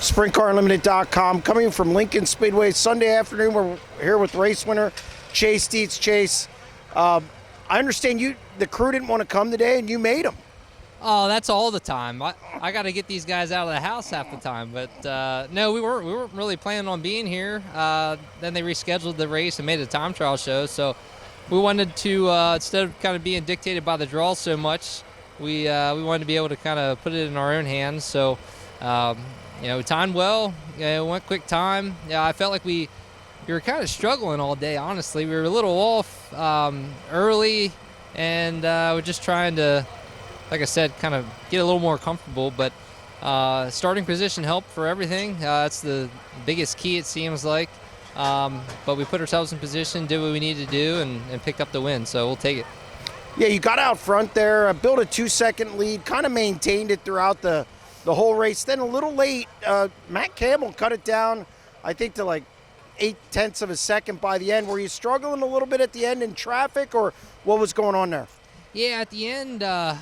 SprintCarUnlimited.com. Coming from Lincoln Speedway Sunday afternoon. We're here with race winner Chase Dietz. Chase, I understand the crew didn't want to come today, and you made them. Oh, that's all the time. I got to get these guys out of the house half the time. But no, we weren't really planning on being here. Then they rescheduled the race and made it a time trial show. So we wanted to instead of kind of being dictated by the draw so much, we wanted to be able to kind of put it in our own hands. So timed well. Went quick time. Yeah, I felt like we were kind of struggling all day. Honestly, we were a little off early, and we're just trying to, like I said, kind of get a little more comfortable. But starting position helped for everything. That's the biggest key, it seems like. But we put ourselves in position, did what we needed to do, and picked up the win. So we'll take it. Yeah, you got out front there, built a 2-second lead, kind of maintained it throughout the whole race. Then a little late, Matt Campbell cut it down, I think, to like 0.8 of a second by the end. Were you struggling a little bit at the end in traffic, or what was going on there? Yeah, at the end, I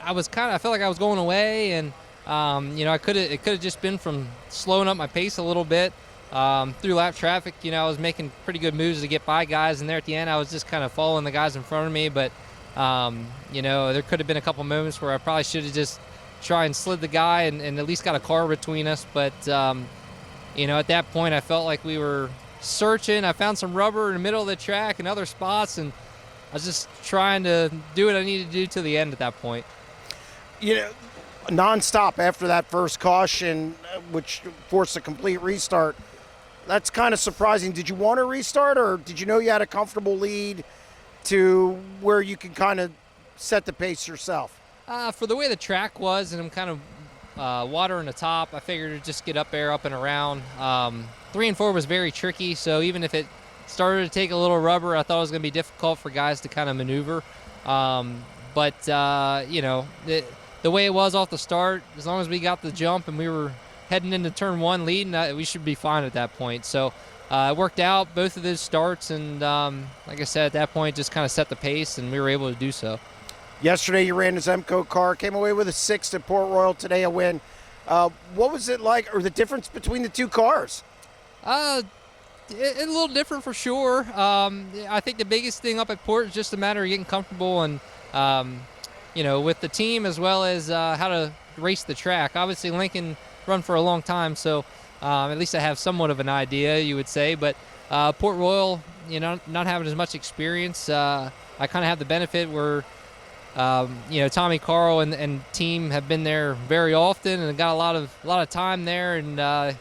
felt like I was going away, and it could have just been from slowing up my pace a little bit. Through lap traffic, I was making pretty good moves to get by guys, and there at the end I was just kind of following the guys in front of me. But there could have been a couple moments where I probably should have just tried and slid the guy and at least got a car between us. But at that point I felt like we were searching. I found some rubber in the middle of the track and other spots, and I was just trying to do what I needed to do to the end at that point. Non-stop after that first caution, which forced a complete restart. That's kind of surprising. Did you want to restart, or did you know you had a comfortable lead to where you can kind of set the pace yourself? For the way the track was, and I'm kind of water in the top, I figured to just get up there, up and around. 3 and 4 was very tricky, so even if it started to take a little rubber, I thought it was going to be difficult for guys to kind of maneuver. The way it was off the start, as long as we got the jump and we were heading into turn 1 leading, we should be fine at that point. So it worked out, both of those starts, and like I said, at that point, just kind of set the pace, and we were able to do so. Yesterday you ran the Zemco car, came away with a 6th at Port Royal, today a win. What was it like, or the difference between the two cars? A little different for sure. I think the biggest thing up at Port is just a matter of getting comfortable and with the team, as well as how to race the track. Obviously, Lincoln run for a long time, so at least I have somewhat of an idea, you would say. But Port Royal, not having as much experience, I kind of have the benefit where, Tommy Carl and team have been there very often and got a lot of time there, and are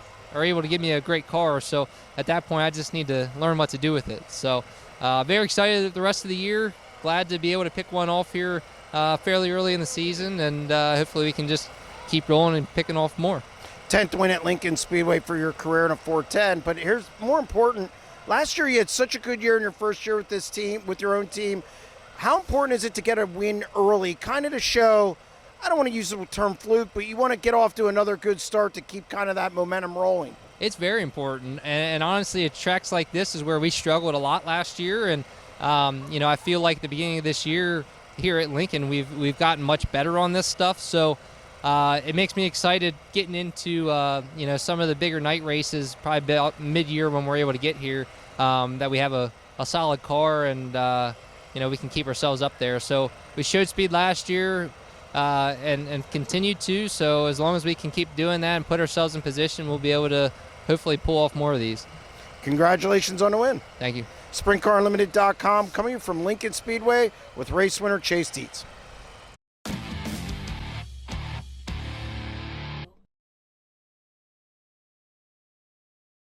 able to give me a great car. So at that point, I just need to learn what to do with it. So very excited the rest of the year. Glad to be able to pick one off here fairly early in the season, and hopefully we can just keep rolling and picking off more. 10th win at Lincoln Speedway for your career in a 410. But here's more important. Last year you had such a good year in your first year with this team, with your own team. How important is it to get a win early, kind of to show, I don't want to use the term fluke, but you want to get off to another good start to keep kind of that momentum rolling? It's very important, and honestly, at tracks like this is where we struggled a lot last year, and I feel like at the beginning of this year here at Lincoln, we've gotten much better on this stuff. So it makes me excited getting into some of the bigger night races, probably about mid-year when we're able to get here, that we have a solid car, and we can keep ourselves up there. So we showed speed last year and continue to. So as long as we can keep doing that and put ourselves in position, we'll be able to hopefully pull off more of these. Congratulations on the win. Thank you. SprintCarUnlimited.com, coming from Lincoln Speedway with race winner Chase Dietz.